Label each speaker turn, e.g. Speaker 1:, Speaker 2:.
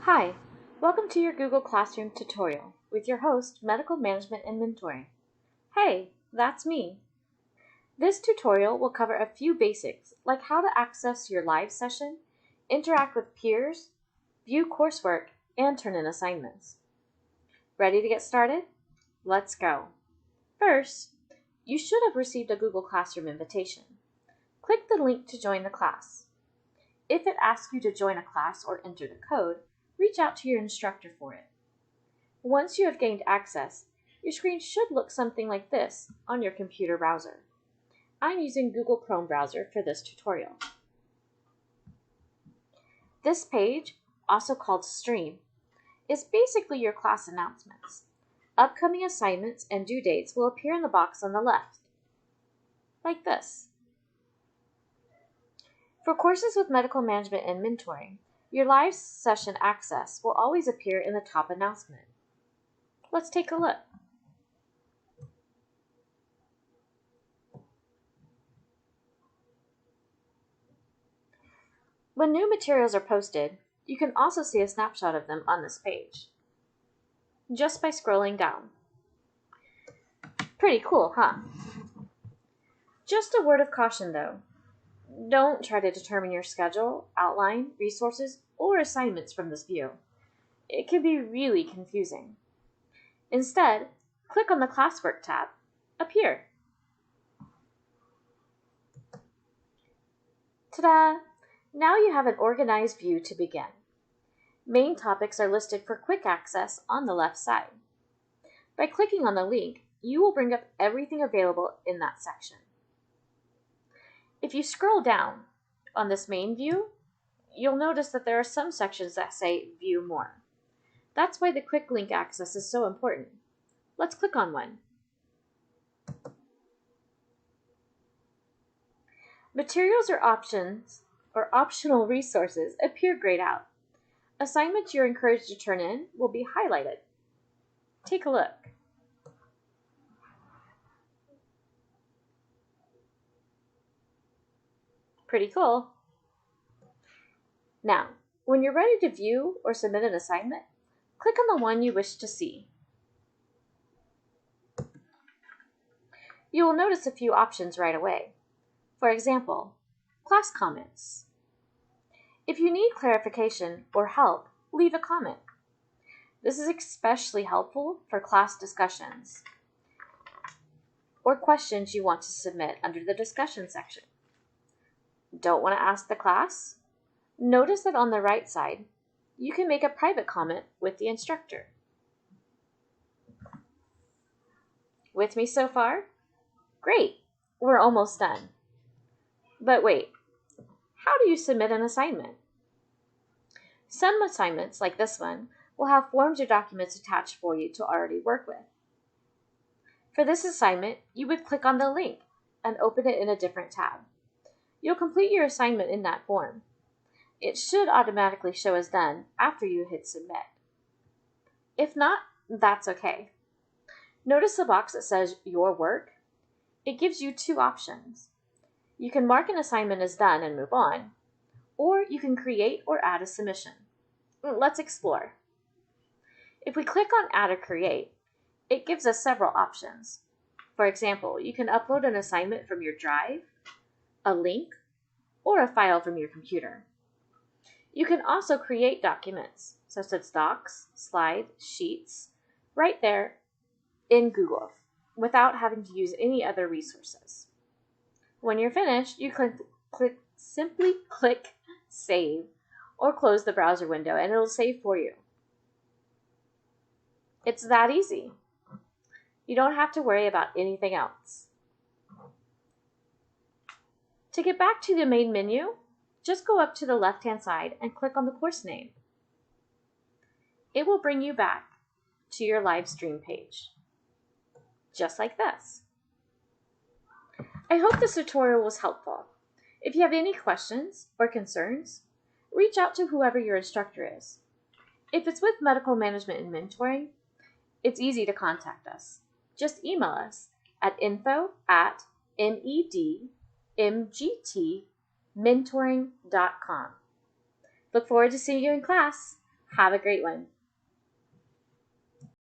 Speaker 1: Hi, welcome to your Google Classroom tutorial with your host, Medical Management and Mentoring. Hey, that's me. This tutorial will cover a few basics like how to access your live session, interact with peers, view coursework, and turn in assignments. Ready to get started? Let's go. First, you should have received a Google Classroom invitation. Click the link to join the class. If it asks you to join a class or enter the code, reach out to your instructor for it. Once you have gained access, your screen should look something like this on your computer browser. I'm using Google Chrome browser for this tutorial. This page, also called Stream, is basically your class announcements. Upcoming assignments and due dates will appear in the box on the left, like this. For courses with medical management and mentoring, your live session access will always appear in the top announcement. Let's take a look. When new materials are posted, you can also see a snapshot of them on this page, just by scrolling down. Pretty cool, huh? Just a word of caution though. Don't try to determine your schedule, outline, resources, or assignments from this view. It can be really confusing. Instead, click on the Classwork tab up here. Ta-da! Now you have an organized view to begin. Main topics are listed for quick access on the left side. By clicking on the link, you will bring up everything available in that section. If you scroll down on this main view, you'll notice that there are some sections that say View More. That's why the quick link access is so important. Let's click on one. Materials or options or optional resources appear grayed out. Assignments you're encouraged to turn in will be highlighted. Take a look. Pretty cool. Now, when you're ready to view or submit an assignment, click on the one you wish to see. You will notice a few options right away. For example, class comments. If you need clarification or help, leave a comment. This is especially helpful for class discussions or questions you want to submit under the discussion section. Don't want to ask the class? Notice that on the right side, you can make a private comment with the instructor. With me so far? Great, we're almost done. But wait, how do you submit an assignment? Some assignments, like this one, will have forms or documents attached for you to already work with. For this assignment, you would click on the link and open it in a different tab. You'll complete your assignment in that form. It should automatically show as done after you hit submit. If not, that's okay. Notice the box that says Your Work. It gives you two options. You can mark an assignment as done and move on, or you can create or add a submission. Let's explore. If we click on Add or Create, it gives us several options. For example, you can upload an assignment from your drive, a link, or a file from your computer. You can also create documents, such as docs, slides, sheets, right there in Google, without having to use any other resources. When you're finished, you simply click Save or close the browser window and it'll save for you. It's that easy. You don't have to worry about anything else. To get back to the main menu, just go up to the left-hand side and click on the course name. It will bring you back to your live stream page, just like this. I hope this tutorial was helpful. If you have any questions or concerns, reach out to whoever your instructor is. If it's with medical management and mentoring, it's easy to contact us. Just email us at info@medmgtmentoring.com. Look forward to seeing you in class. Have a great one.